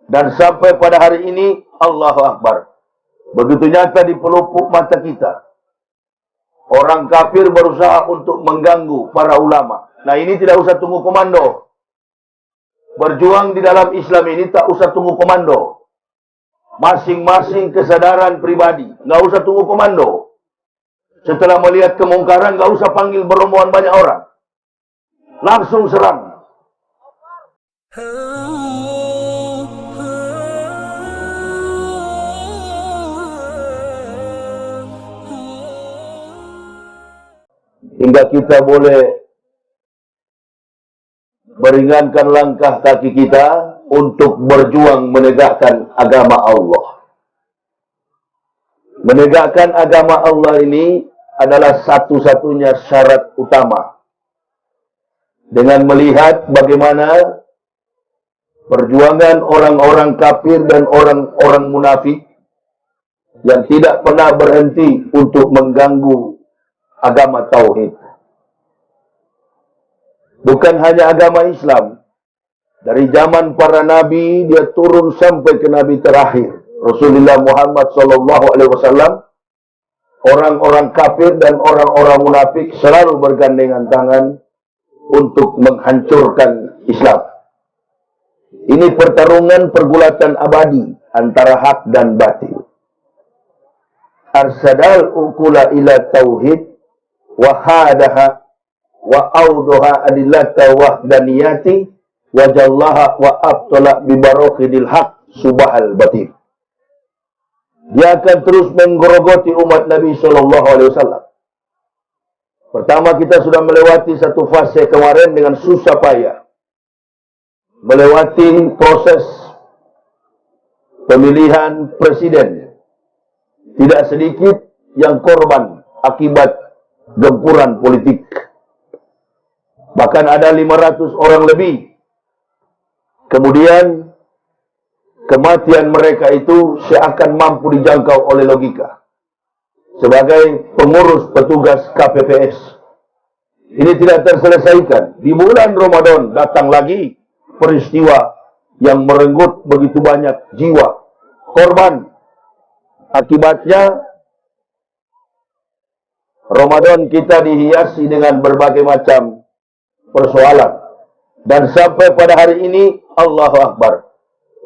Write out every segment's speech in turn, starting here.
Dan sampai pada hari ini, Allahu Akbar, begitu nyata di pelupuk mata kita. Orang kafir berusaha untuk mengganggu para ulama. Nah, ini tidak usah tunggu komando. Berjuang di dalam Islam ini tak usah tunggu komando. Masing-masing kesadaran pribadi, nggak usah tunggu komando. Setelah melihat kemungkaran, nggak usah panggil berombongan banyak orang. Langsung serang. Hingga kita boleh meringankan langkah kaki kita untuk berjuang menegakkan agama Allah. Menegakkan agama Allah ini adalah satu-satunya syarat utama. Dengan melihat bagaimana perjuangan orang-orang kafir dan orang-orang munafik yang tidak pernah berhenti untuk mengganggu agama tauhid. Bukan hanya agama Islam. Dari zaman para nabi dia turun sampai ke nabi terakhir, Rasulullah Muhammad SAW. Orang-orang kafir dan orang-orang munafik selalu bergandengan tangan untuk menghancurkan Islam. Ini pertarungan pergulatan abadi antara hak dan batil. Arsadal ukula ila tauhid wa hadaha wa auduha adillata wahdaniyati wa jallaha wa abtala bibarokhidil haq subahal batin. Dia akan terus menggerogoti umat Nabi SAW. Pertama, kita sudah melewati satu fase kemarin dengan susah payah. Melewati proses pemilihan presiden. Tidak sedikit yang korban akibat gempuran politik. Bahkan ada 500 orang lebih. Kemudian kematian mereka itu seakan mampu dijangkau oleh logika. Sebagai pengurus petugas KPPS. Ini tidak terselesaikan. Di bulan Ramadan datang lagi peristiwa yang merenggut begitu banyak jiwa korban. Akibatnya Ramadan kita dihiasi dengan berbagai macam persoalan. Dan sampai pada hari ini, Allahu Akbar,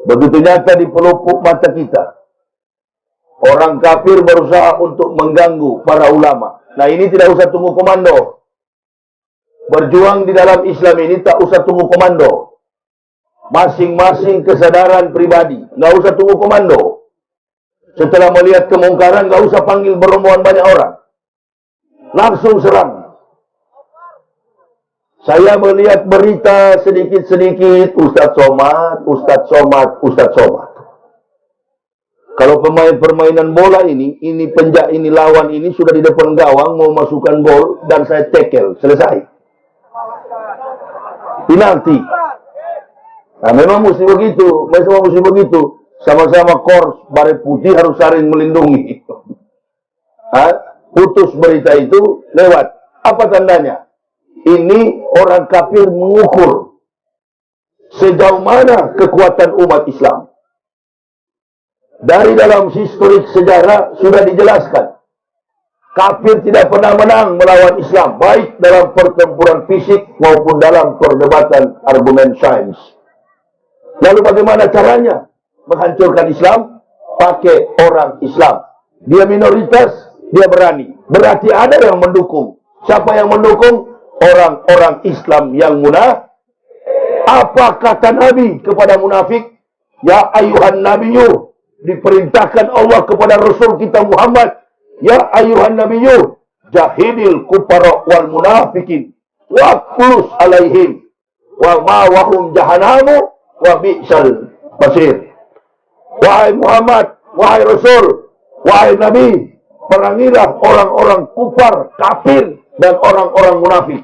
begitu nyata di pelupuk mata kita. Orang kafir berusaha untuk mengganggu para ulama. Nah, ini tidak usah tunggu komando. Berjuang di dalam Islam ini tak usah tunggu komando. Masing-masing kesadaran pribadi, nggak usah tunggu komando. Setelah melihat kemungkaran, nggak usah panggil berombongan banyak orang. Langsung serang. Saya melihat berita sedikit-sedikit, Ustadz Somad, Ustadz Somad, Ustadz Somad. Kalau pemain permainan bola ini lawan ini sudah di depan gawang, mau masukkan gol, dan saya tackle, selesai. Penalti. Nah, memang mesti begitu. Sama-sama korps baret putih harus saling melindungi. Putus berita itu lewat. Apa tandanya? Ini orang kafir mengukur sejauh mana kekuatan umat Islam. Dari dalam historik sejarah sudah dijelaskan. Kafir tidak pernah menang melawan Islam. Baik dalam pertempuran fisik maupun dalam perdebatan argumen sains. Lalu bagaimana caranya menghancurkan Islam? Pakai orang Islam. Dia minoritas, dia berani. Berarti ada yang mendukung. Siapa yang mendukung? Orang-orang Islam yang munafik. Apa kata Nabi kepada munafik? Ya ayuhan nabiyyu. Diperintahkan Allah kepada Rasul kita Muhammad. Ya ayuhan nabiyyu. Jahidil kufara wal munafikin. Waqlus alaihim. Wa ma wahum jahanamu. Wa bi'sal basir. Wahai Muhammad, wahai Rasul, wahai Nabi, perangilah orang-orang kufar, kafir, dan orang-orang munafik.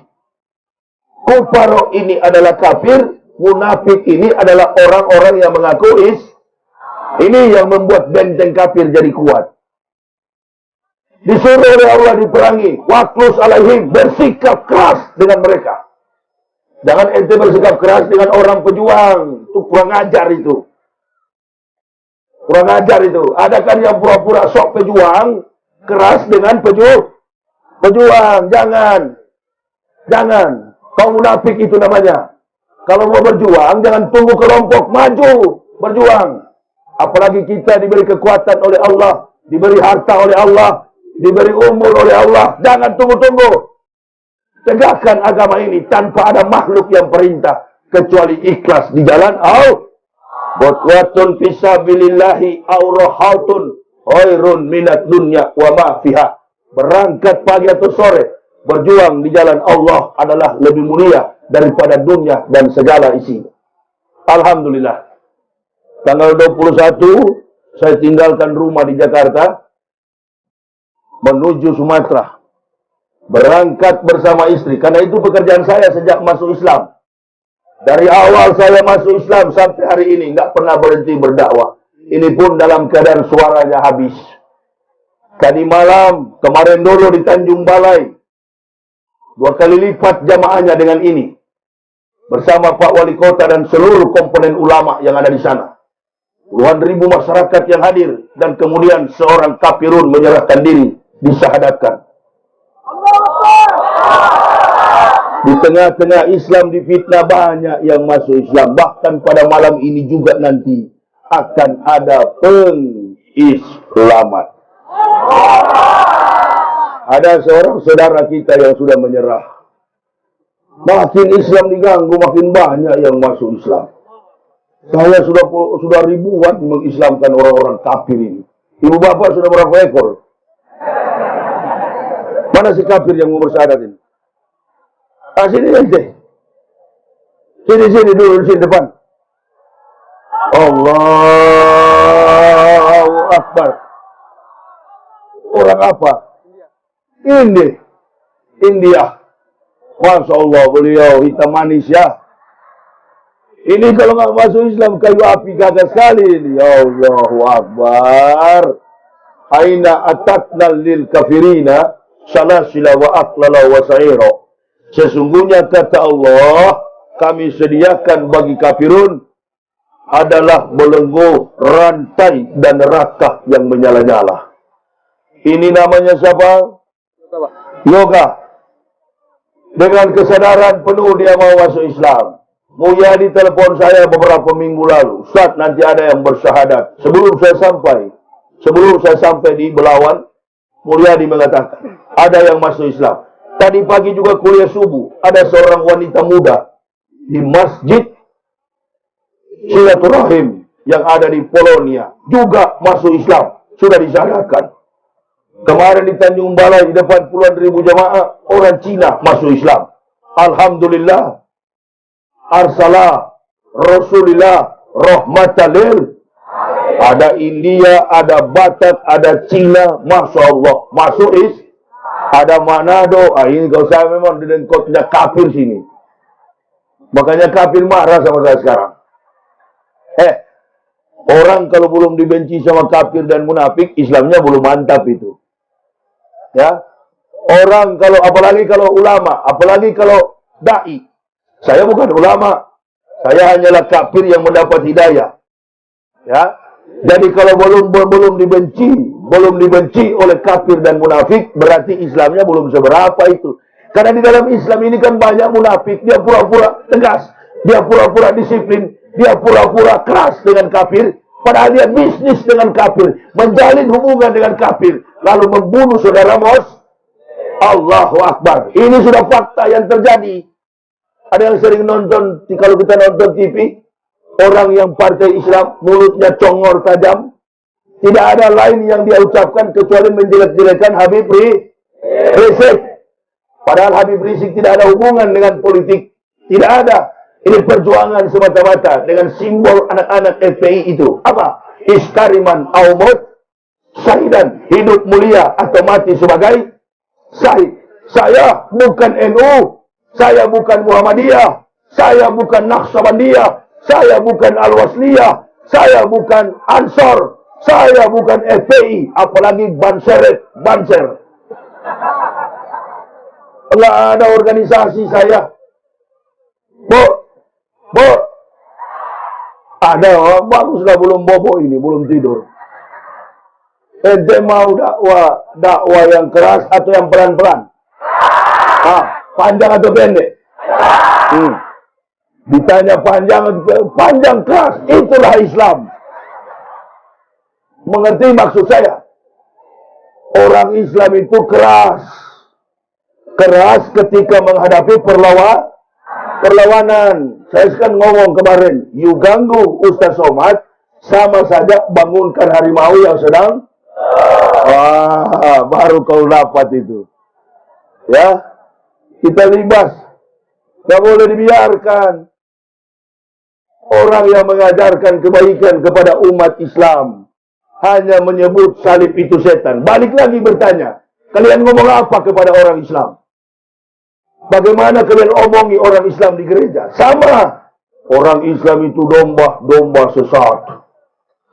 Kufar ini adalah kafir, munafik ini adalah orang-orang yang mengaku ini yang membuat benteng kafir jadi kuat. Disuruh oleh Allah diperangi, waqlus alaihim, bersikap keras dengan mereka. Jangan ente bersikap keras dengan orang pejuang, itu kurang ajar itu. Kurang ajar itu. Ada kan yang pura-pura sok pejuang, keras dengan pejuang. Jangan. Kau munafik itu namanya. Kalau mau berjuang, jangan tunggu kelompok, maju, berjuang. Apalagi kita diberi kekuatan oleh Allah, diberi harta oleh Allah, diberi umur oleh Allah. Jangan tunggu-tunggu. Tegakkan agama ini tanpa ada makhluk yang perintah, kecuali ikhlas di jalan Allah. Buatwatun fisabilillahi aurahatun khairun minat dunya wa ma fiha. Berangkat pagi atau sore, berjuang di jalan Allah adalah lebih mulia daripada dunia dan segala isi. Alhamdulillah. Tanggal 21 saya tinggalkan rumah di Jakarta menuju Sumatera. Berangkat bersama istri, karena itu pekerjaan saya sejak masuk Islam. Dari awal saya masuk Islam sampai hari ini nggak pernah berhenti berdakwah. Ini pun dalam keadaan suaranya habis. Tadi malam, kemarin dulu di Tanjung Balai, 2 kali lipat jamaahnya dengan ini. Bersama Pak Wali Kota dan seluruh komponen ulama yang ada di sana. Puluhan ribu masyarakat yang hadir. Dan kemudian seorang kafirun menyerahkan diri, disyahadatkan. Di tengah-tengah Islam difitnah, banyak yang masuk Islam. Bahkan pada malam ini juga nanti akan ada pengislaman. Ada seorang saudara kita yang sudah menyerah. Makin Islam diganggu, makin banyak yang masuk Islam. Saya sudah ribuan mengislamkan orang-orang kafir ini. Ibu bapak sudah berapa ekor? Mana si kafir yang mau bersyahadat ini? Sini ente. Sini dulu, sini depan. Allahu Akbar. Orang apa? India. Masya Allah, beliau hitam manis ya. Ini kalau nggak masuk Islam, kayu api gagah sekali ini. Allahu Akbar. Aina atatna lil kafirina salasila wa aqlala wa sa'ira. Sesungguhnya kata Allah, kami sediakan bagi kafirun adalah belenggu, rantai dan neraka yang menyala-nyala. Ini namanya siapa? Yoga. Dengan kesadaran penuh dia mau masuk Islam. Mulyadi telepon saya beberapa minggu lalu. Ustaz, nanti ada yang bersyahadat. Sebelum saya sampai di Belawan, Mulyadi mengatakan, ada yang masuk Islam. Tadi pagi juga kuliah subuh, ada seorang wanita muda di masjid Silaturahim yang ada di Polonia juga masuk Islam, sudah disyahadatkan. Kemarin di Tanjung Balai di depan puluhan ribu jamaah orang Cina masuk Islam. Alhamdulillah. Arsala Rasulullah rahmatalil. Ada India, ada Batak, ada Cina, Masya Allah masuk Islam. Ada Manado, ini kalau saya memang didengkotnya kafir sini. Makanya kafir marah sama saya sekarang. Orang kalau belum dibenci sama kafir dan munafik, Islamnya belum mantap itu. Ya, orang kalau, apalagi kalau ulama, apalagi kalau dai. Saya bukan ulama, saya hanyalah kafir yang mendapat hidayah. Ya, jadi kalau belum dibenci oleh kafir dan munafik, berarti Islamnya belum seberapa itu. Karena di dalam Islam ini kan banyak munafik, dia pura-pura tegas, dia pura-pura disiplin, dia pura-pura keras dengan kafir, padahal dia bisnis dengan kafir, menjalin hubungan dengan kafir, lalu membunuh saudara Allahu Akbar. Ini sudah fakta yang terjadi. Ada yang sering nonton, kalau kita nonton TV, orang yang partai Islam, mulutnya congor tajam, tidak ada lain yang dia ucapkan kecuali menjelek-jelekan Habib Rizik. Padahal Habib Rizik tidak ada hubungan dengan politik. Tidak ada. Ini perjuangan semata-mata dengan simbol anak-anak FPI itu. Apa? Istariman aumut syahidan. Hidup mulia atau mati sebagai syahid. Saya bukan NU. Saya bukan Muhammadiyah. Saya bukan Naqsabandiyah. Saya bukan Al-Wasliyah. Saya bukan Ansor. Saya bukan FPI, apalagi Banser. Enggak ada organisasi saya. Bu, Ada orang baguslah belum bobo ini, belum tidur. Ente mau dakwah yang keras atau yang pelan-pelan? Panjang atau pendek? Ditanya panjang keras, itulah Islam. Mengerti maksud saya? Orang Islam itu keras. Keras ketika menghadapi perlawanan. Saya kan ngomong kemarin, you ganggu Ustaz Somad, sama saja bangunkan harimau yang sedang. Baru kau dapat itu. Ya, kita libas. Tidak boleh dibiarkan. Orang yang mengajarkan kebaikan kepada umat Islam hanya menyebut salib itu setan. Balik lagi bertanya, kalian ngomong apa kepada orang Islam? Bagaimana kalian omongi orang Islam di gereja? Sama. Orang Islam itu domba sesat.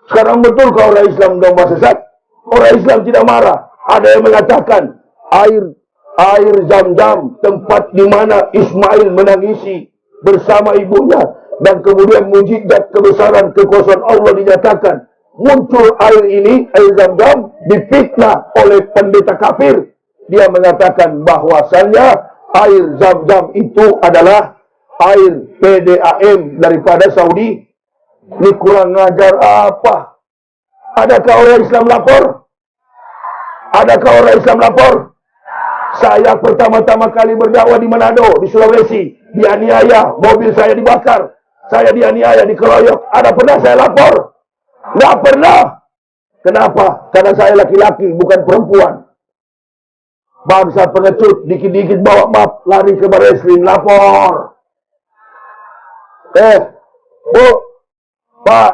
Sekarang betul kalau orang Islam domba sesat? Orang Islam tidak marah. Ada yang mengatakan air Zam-Zam, tempat di mana Ismail menangisi bersama ibunya, dan kemudian mujizat kebesaran kekuasaan Allah dinyatakan. Muncul air ini, air Zam-Zam, difitnah oleh pendeta kafir. Dia mengatakan bahwasannya air Zam-Zam itu adalah air PDAM daripada Saudi. Ini kurang ngajar apa? Adakah orang Islam lapor? Adakah orang Islam lapor? Saya pertama-tama kali berdakwah di Manado, di Sulawesi, dianiaya, mobil saya dibakar, saya dianiaya, dikeroyok. Ada pernah saya lapor? Nggak pernah. Kenapa? Karena saya laki-laki, bukan perempuan. Bangsa pengecut, dikit-dikit bawa map, lari ke Barreskrim, lapor. Bu, Pak,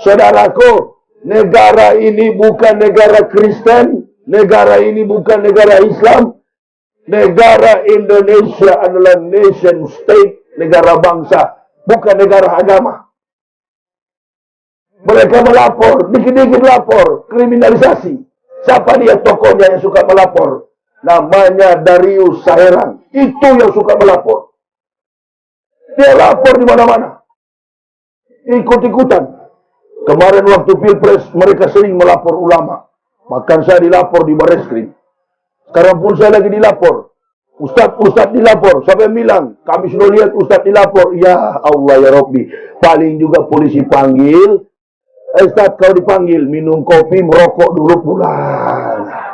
saudaraku, negara ini bukan negara Kristen, negara ini bukan negara Islam, negara Indonesia adalah nation state, negara bangsa, bukan negara agama. Mereka melapor, dikit-dikit lapor, kriminalisasi. Siapa dia tokohnya yang suka melapor? Namanya Darius Saheran. Itu yang suka melapor. Dia lapor di mana-mana. Ikut-ikutan. Kemarin waktu Pilpres, mereka sering melapor ulama. Bahkan saya dilapor di Barreskrim. Sekarang pun saya lagi dilapor. Ustadz dilapor. Siapa yang bilang? Kami sudah lihat Ustadz dilapor. Ya Allah ya Rabbi. Paling juga polisi panggil. Ustadz kau dipanggil. Minum kopi, merokok dulu pulang.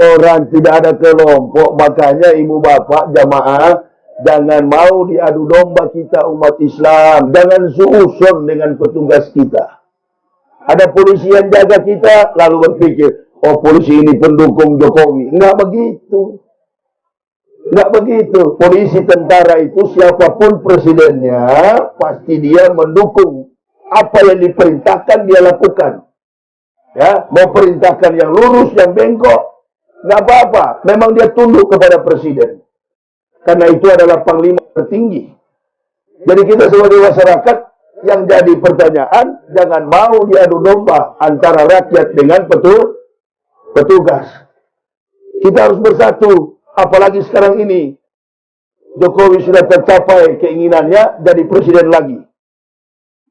Orang tidak ada kelompok. Makanya ibu bapak jamaah, jangan mau diadu domba kita umat Islam. Jangan suuson dengan petugas kita. Ada polisi yang jaga kita, lalu berpikir, oh polisi ini pendukung Jokowi. Enggak begitu. Enggak begitu. Polisi tentara itu siapapun presidennya, pasti dia mendukung. Apa yang diperintahkan dia lakukan. Ya, mau perintahkan yang lurus, yang bengkok, enggak apa-apa. Memang dia tunduk kepada presiden. Karena itu adalah panglima tertinggi. Jadi kita sebagai masyarakat, yang jadi pertanyaan, jangan mau diadu domba antara rakyat dengan petugas. Kita harus bersatu. Apalagi sekarang ini, Jokowi sudah tercapai keinginannya jadi presiden lagi.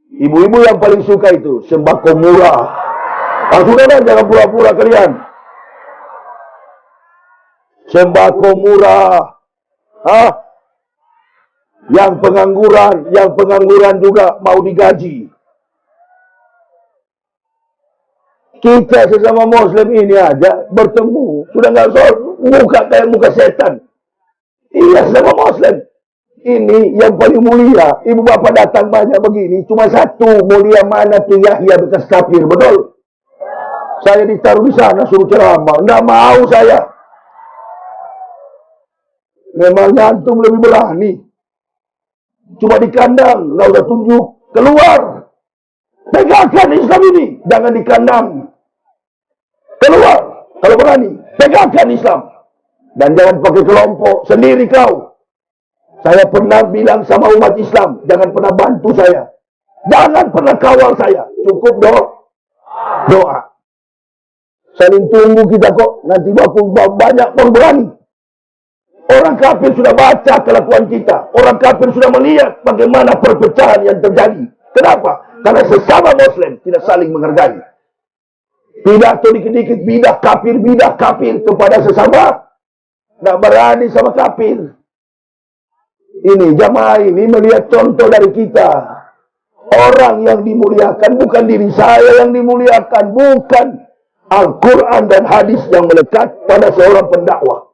Ibu-ibu yang paling suka itu, sembako murah. Sudah, jangan pura-pura kalian. Sembako murah. Yang pengangguran juga mau digaji. Kita sesama Muslim ini aja bertemu, sudah nggak soal muka kayak muka setan. Iya, sesama Muslim. Ini yang paling mulia. Ibu bapak datang banyak begini, cuma satu, mulia mana tuh Yahya bekas kafir, betul? Saya ditaruh di sana suruh ceramah, nggak mau saya. Memangnya antum lebih berani. Cuma di kandang, nggak usah tunjuk. Keluar. Tegakkan Islam ini. Jangan di kandang. Keluar. Kalau berani. Tegakkan Islam. Dan jangan pakai kelompok. Sendiri kau. Saya pernah bilang sama umat Islam. Jangan pernah bantu saya. Jangan pernah kawal saya. Cukup doa. Saling tunggu kita kok. Nanti banyak orang berani. Orang kafir sudah baca kelakuan kita. Orang kafir sudah melihat bagaimana perpecahan yang terjadi. Kenapa? Karena sesama Muslim tidak saling menghargai. Pidato dikit-dikit bidah kafir kepada sesama. Nggak berani sama kafir. Ini jamaah ini melihat contoh dari kita. Orang yang dimuliakan bukan diri saya yang dimuliakan. Bukan Al-Quran dan hadis yang melekat pada seorang pendakwah.